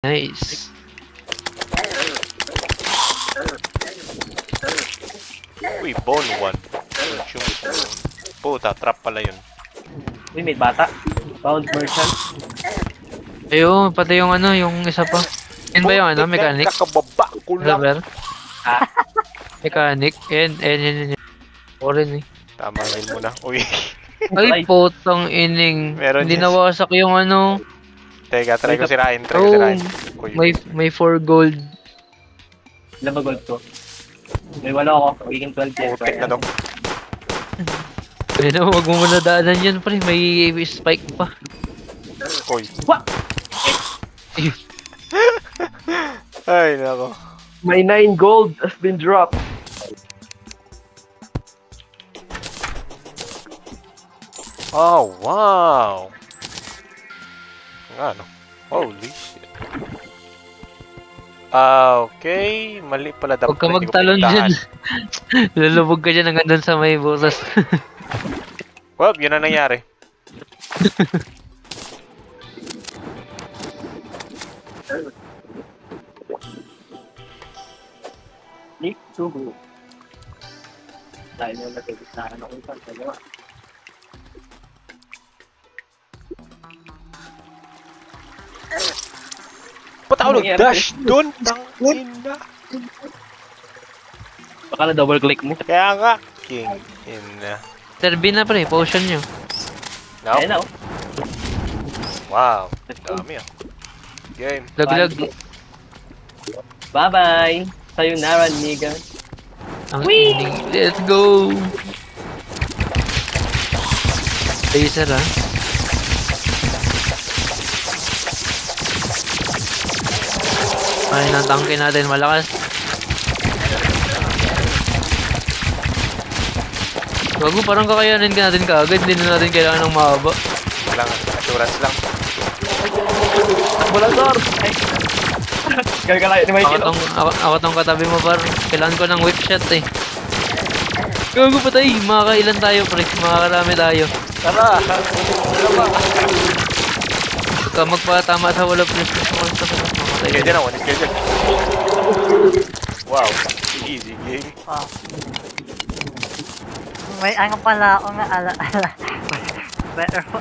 Nice. Uy, bone one. Puta, trap pala yun. Uy, may bata. Found merchant. Ayun, pati yung ano, yung isa pa. Yan ba yung ano, mechanic? Kakababa ko lang. Rubber? Ah. Mechanic? Yan. Orin eh. Tama, heal mo na. Uy. Ay, potang ining. Meron Hindi yes. nawasak yung ano. Teka, try ko sirain. Oh, Uy. may 4 gold. Ilan ba gold ko? May 8 ako. Magiging 12 yan. Putik na dong. Ayun na, huwag mo muna daanan yan, pre. May spike pa. Uy. What? Ay, nako. My 9 gold has been dropped. Oh, wow. Ano? Holy shit. Okay, mali pala dapat. Huwag ka magtalon dyan. Lulubog ka dyan hanggang dun sa may butas. Well, yun na nangyari. Nick Subu. Dahil mo nagkikisaan ako sa dalawa. Ba't ako nag-dash dun? Tangina. Baka na double click mo. Kaya nga. King ina. Terbi na, pre. Potion nyo. No? Ayun na oh. Wow. Dami ah. Game. Laglag. Bye-bye. Sayonara, nigga. Ang ining. Let's go. Laser ah. Ay, natangke natin malakas. Bago parang kakayanin ka natin kaagad, hindi na natin kailangan ng mahaba. Walang assurance lang. Bulasor! Ay! Gagalayo ni Michael. Ako tong katabi mo par. Kailangan ko ng whip shot eh. Gago patay, makakailan tayo pre, makakarami tayo. Tara! Tara! Huwag ka magpatama sa wala pre. Kaya dyan ako, kaya dyan. Wow, easy game. Oh. May ano pala ako nga ala. Better po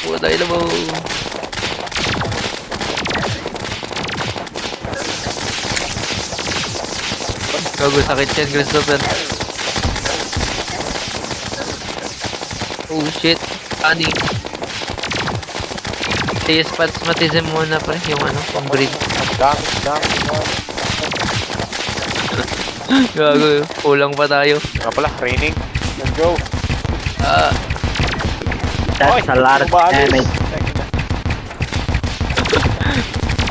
puta ilo mo. Gago sakit yan, Christopher. Oh shit, ani. Astigmatism muna pre, yung ano, pang breed. Dami. Gago, kulang pa tayo. Nga pala, training. Let's go. That's a lot of damage.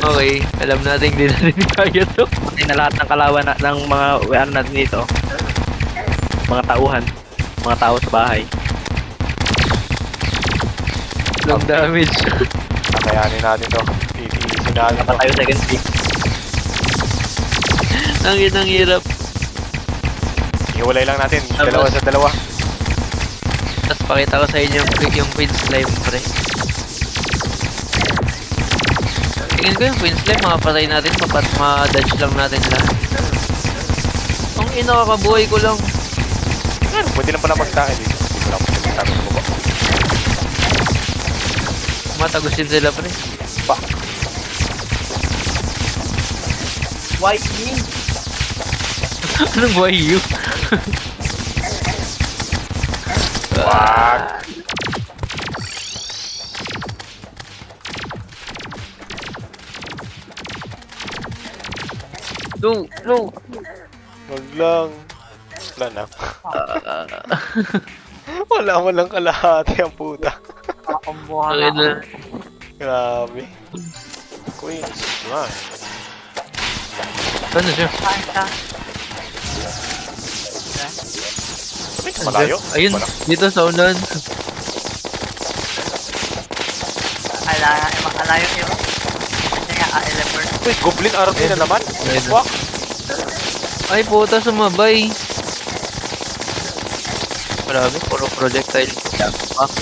Okay, alam natin hindi natin kaya to. Patay na lahat ng kalawan ng mga ano natin dito. Mga tauhan. Mga tao sa bahay. Long damage. Kakayanin natin to. Easy natin to. Dapat tayo second pick. Ang hirap. Iwalay lang natin. Dalawa sa dalawa. Tapos pakita ko sa inyo yung Queen Slime pre. Tingin ko yung Queen Slime makapatay natin, ma-dodge lang natin lahat. Ang inakabuhay ko lang. Pwede lang pala magtakin dito. Hindi ko lang magtakin sa baba. Matagusin sila pre. Fuck. White me. Anong why you? Fuck. No. Wag lang. Wala na. Wala mo lang kalahati ang puta. Kakumbuhan Okay ako. na. Grabe. Queens. Man. Ano siya? Saan ka? Malayo? Ayun, Wala. dito sa unan. Makalayo yun. Hindi nga, Elephant. Uy, Goblin RP na naman. Ayun. Fuck. Ay, puta, sumabay. Grabe, puro projectile. Fuck.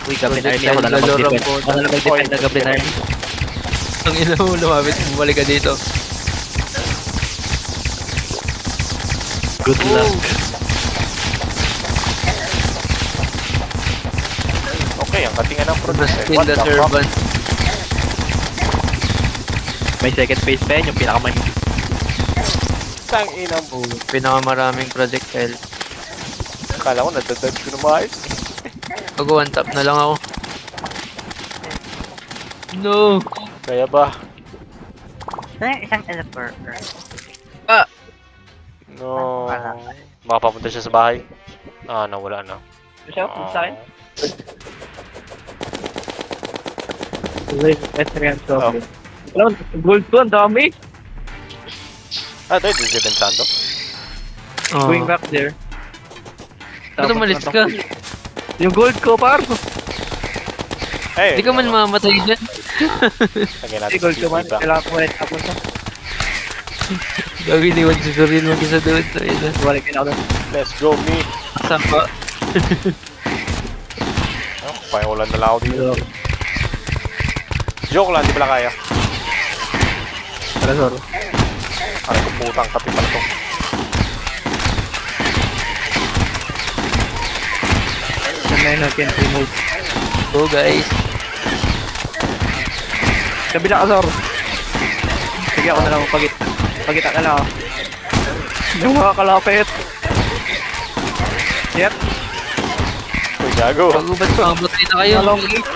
Uy, Goblin Project Army ako na lang Galore mag-defend. ang Ako na lang mag-defend na Goblin Army. Ang ina mo, lumapit, bumalik ka dito. Good luck. Okay, ang katingan ng project. Kill What the the fuck? servant. May second phase pa yan, yung pinakamahirap. Tang inang Oh, pinakamaraming projectile. Akala ko nadadodge ko na maayos. Ako, one tap na lang ako. No! Kaya ba? Ito yung isang teleporter. Ah! No. Wala. Makapapunta siya sa bahay. Ah, nawala na. Siya, Ah. sa akin. Experience Oh. Alam, gold to, ang dami. Ah, ito yung Diventando. Oh. Going back there. Ba't umalis ka? Yung gold ko, par. Eh, Hindi ka man mamatay dyan. Lagyan natin Yung gold ko man, iba. kailangan ko ulit napunta. Gawin iwan si Soril mag-isa doon sa ina. Wala kailangan ko doon. Let's go, me. Sapa. Oh, pakiulan na lang ako dito. Joke lang, di pala kaya. Tara, sorry. Ay, putang kapi pala to. Sanay natin remove. Go guys. Kabila ka, Zor. Sige, ako na lang pagita na lang ako. Yung mga kalapit. Yep. Uy, gago. Bago ba't mamatay na kayo? Sa long range.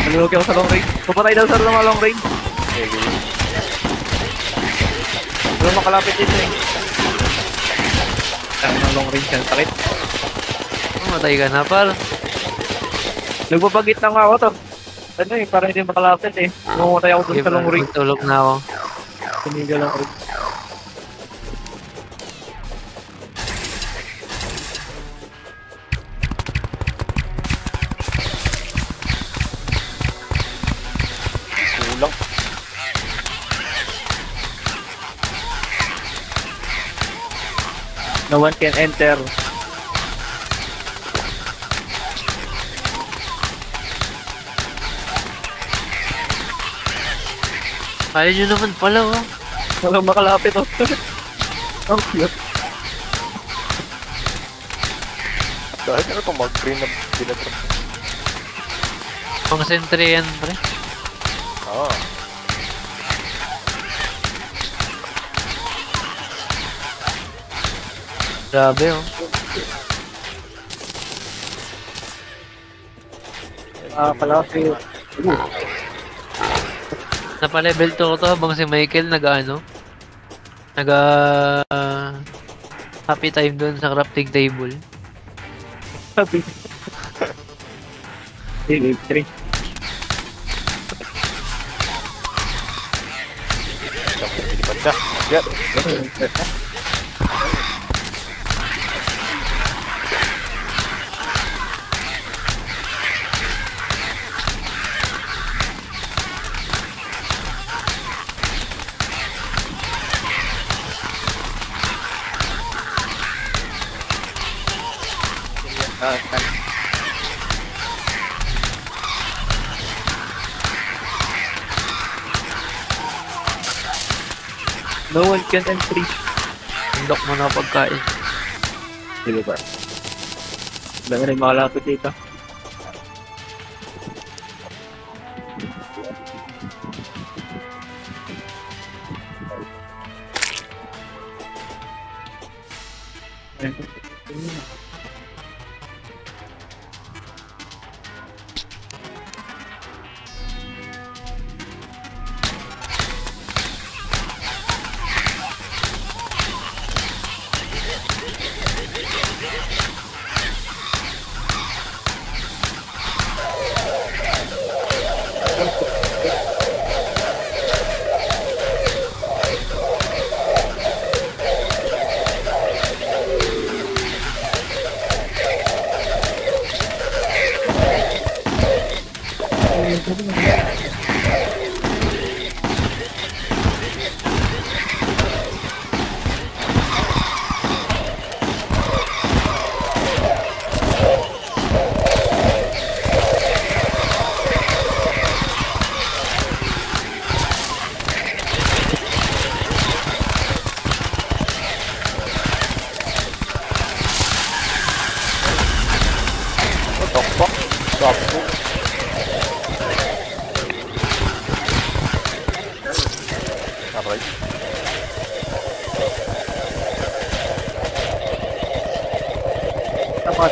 Nalulog ako sa long range. Papatay daw sa mga long range. Sige. Pero makalapit dito eh. Ang ng long range yan. Sakit. Mamatay ka na par. Nagpapagit na nga ako to. Ano eh, parang hindi makalapit eh. Mamatay ako dun sa long range. Tulog na ako. Tumigil lang ako. Kulang. No one can enter. Kaya nyo naman pala oh. Walang makalapit oh. Ang cute. Dahil ano itong mag-green na binatrap. Pang sentry yan pre. Ah. Grabe oh. Kalapit. Napa-level 2 ko to habang si Michael nag-ano. Happy time doon sa crafting table. Sabi. Wave 3. Siyang pinilipad siya. Yan. No one can entry. Unlock mo na pagkain. Sige ba? Wala na rin makalapit dito.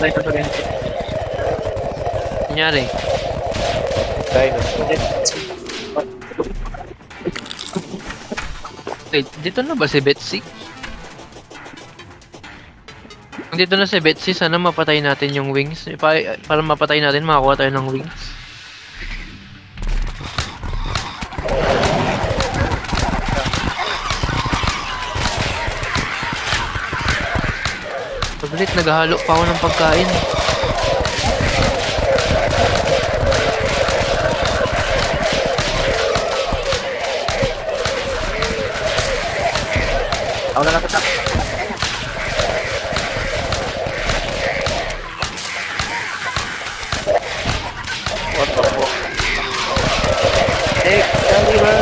patay sa kuryente. Nangyari. Dinosaur. Wait, dito na ba si Betsy? Kung dito na si Betsy, sana mapatay natin yung wings. Para mapatay natin, makakuha tayo ng wings. Paglit, naghahalo pa ako ng pagkain. Ako na lang kita. What the fuck? Excalibur!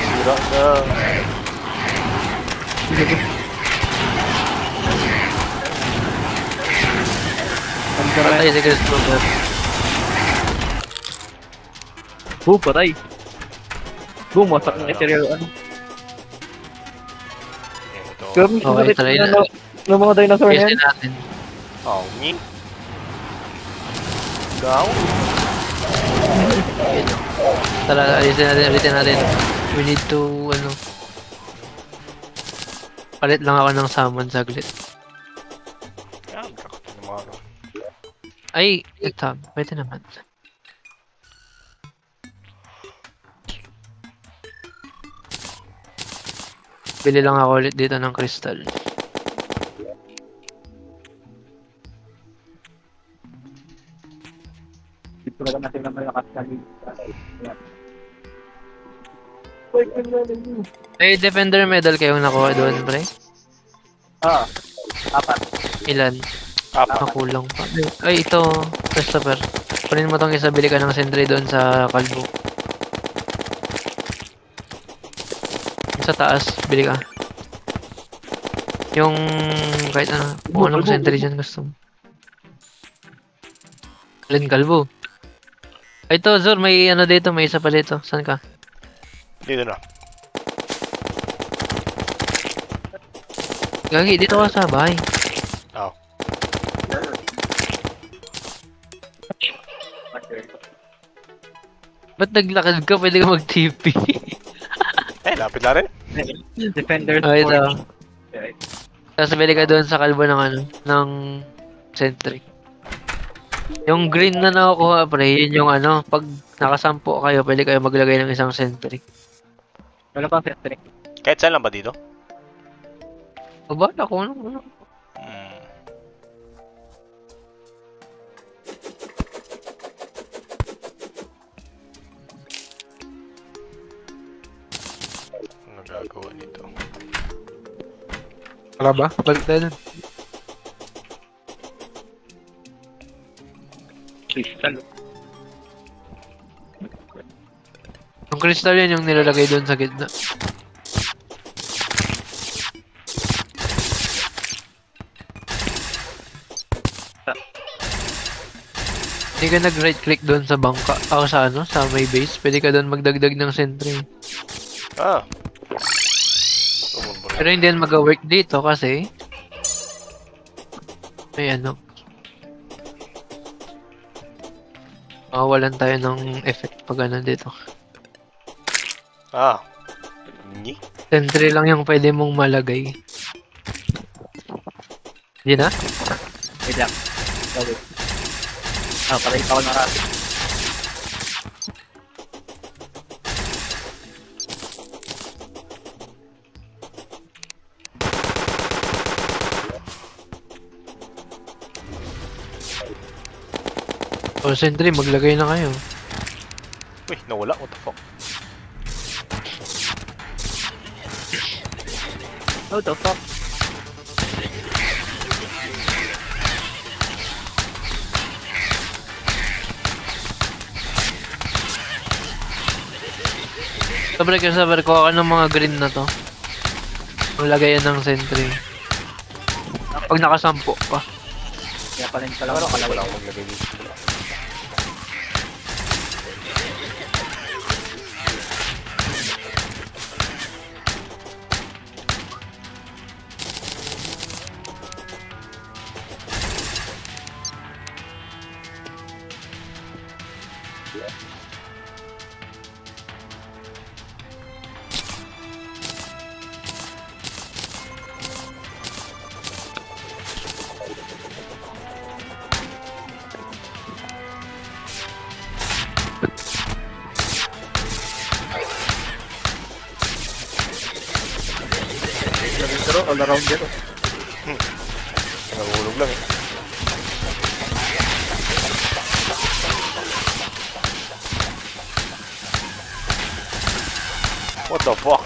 Sira na. Patay si Christopher. Boom, patay. Boom, wasak ng ethereal ano. Ito. Grabe, Okay, try na. ng mga dinosaur na Kasi yan. natin. Oh, ni. Gaw. Tara, alisin natin. We need to, palit lang ako ng summon saglit. Yan, kakapin ng mga ano. Ay, ito, pwede naman. Bili lang ako ulit dito ng crystal. Dito lang natin na malakas kami. Ay, defender medal kayong nakuha doon, pre? Ah, apat. Ilan? Apat. Nakulang pa. Ay, ito, Christopher. Kunin mo tong isa, bili ka ng sentry doon sa kalbo. Sa taas, bili ka. Yung, kahit ano, kung anong sentry dyan gusto mo. Alin, kalbo? Ay, ito, Zor, may ano dito, may isa pa dito. Saan ka? Dito na. Gagi, dito ka sa bahay. Oh. Ba't naglakad ka? Pwede ka mag-TP. Eh, lapit na rin. Defenders. Oh, ito. Tapos bili ka doon sa kalbo ng ng sentry. Yung green na nakukuha, pre, yun yung pag nakasampo kayo, pwede kayo maglagay ng isang sentry. Wala pang sentry. Kahit saan lang ba dito? O ba? Ako ano? Hmm. Ano gagawa nito? Wala ba? Balik tayo dun. Crystal. Yung crystal yan yung nilalagay doon sa gitna. Hindi ka nag-right click doon sa bangka. Ako sa sa may base. Pwede ka doon magdagdag ng sentry. Ah. Tumulbo Pero na. hindi yan mag-work dito kasi may makawalan tayo ng effect pag dito. Ah. Ni? Sentry lang yung pwede mong malagay. Hindi na? Wait lang. Gawin. Ah, patay pa ako ng rat. O sentry, maglagay na kayo. Uy, nawala. What the fuck? What the fuck? Sabar, kuha ka ng mga green na to. Maglagay yan ng sentry. Pag nakasampo pa. Kaya pa rin pala Wala ako wala kalagay. akong maglagay dito. all arounder. Nahulog lang eh. What the fuck?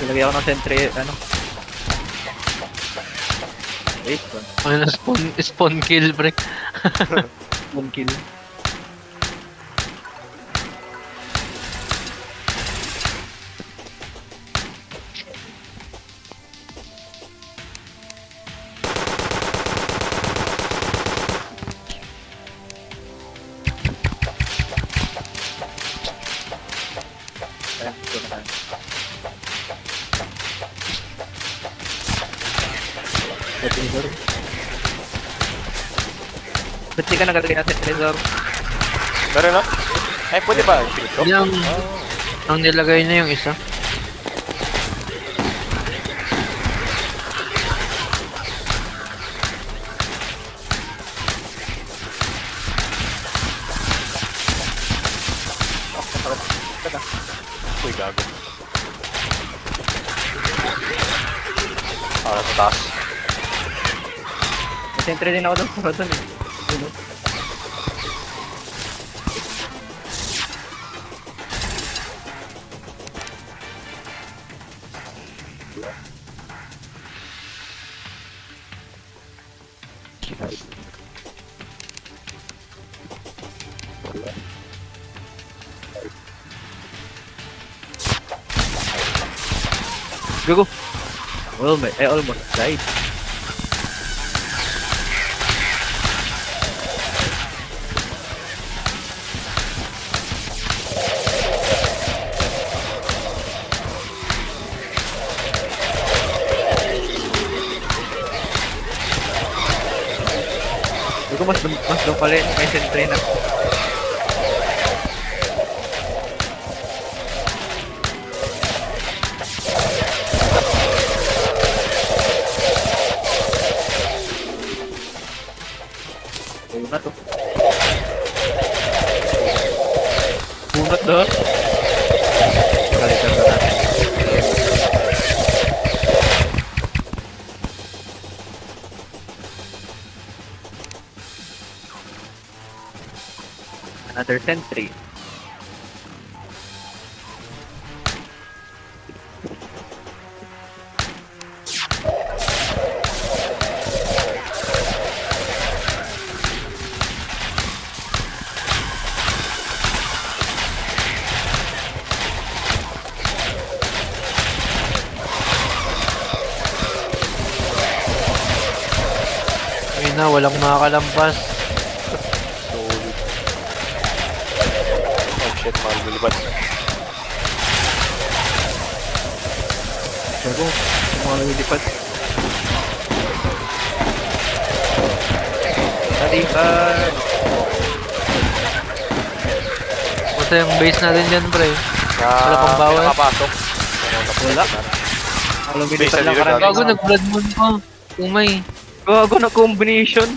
Nilagay ako ng sentry, ano. Wait, Ano na spawn kill, pre. one kill. Ayan, ito na tayo. Trezor. Ba't di ka nagalagay natin, Trezor? Meron na? Ay, pwede ba? Ito? Yung, ang nilagay na yung isa. Uy, gago. Para sa taas. May sentry din ako doon. Para doon eh. Yun, oh. Go, go. Well, I almost died. Go, mas doon pala yun. May sentry na. Bunat to. Bunat daw. Balikan na natin. Another sentry. Ayun na, walang makakalampas. Solid. Oh shit, mahal lumilipad. Gago. Yung mga lumilipad. Nalipad. Basta yung base natin dyan, pre. Wala pang bawal. Nakapasok. Wala. Ang lumilipad lang Base na karami. Gago, nag-blood moon pa. Umay. Gago na combination.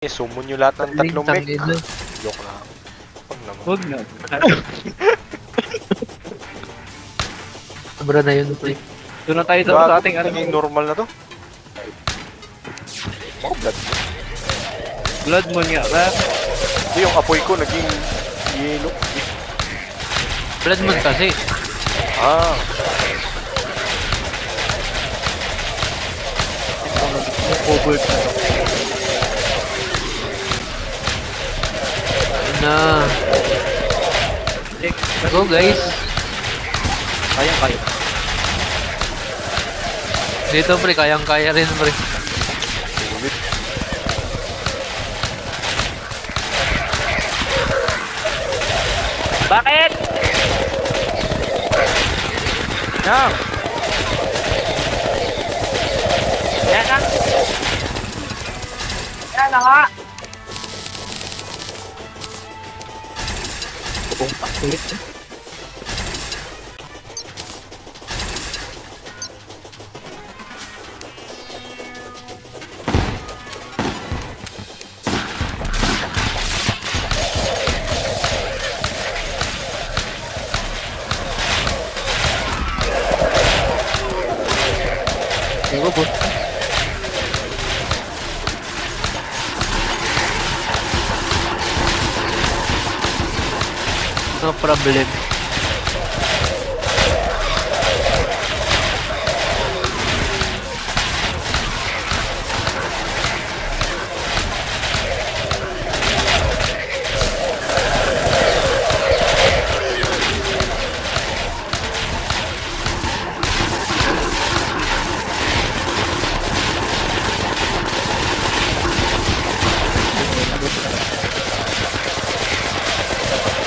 Eh, summon nyo lahat ng tatlong mech. Tangina. Joke lang. Huwag naman. Huwag na. Sobra na yun, pre. Doon na tayo sa ating ano. Naging normal na to. Oh, blood mo. Blood moon nga ba? Hindi, yung apoy ko naging yellow. Blood moon kasi. Ah, Covered na. Ayun na. Go, guys. Kayang kayo. Dito, pre. Kayang-kaya rin, pre. sulit. Bakit? Yan! Yan na. Yan na nga. Sulit. Go, boss. No problem.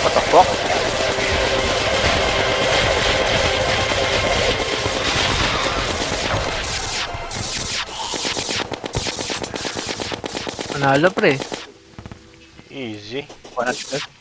What the fuck? Panalo pre. Easy. 100.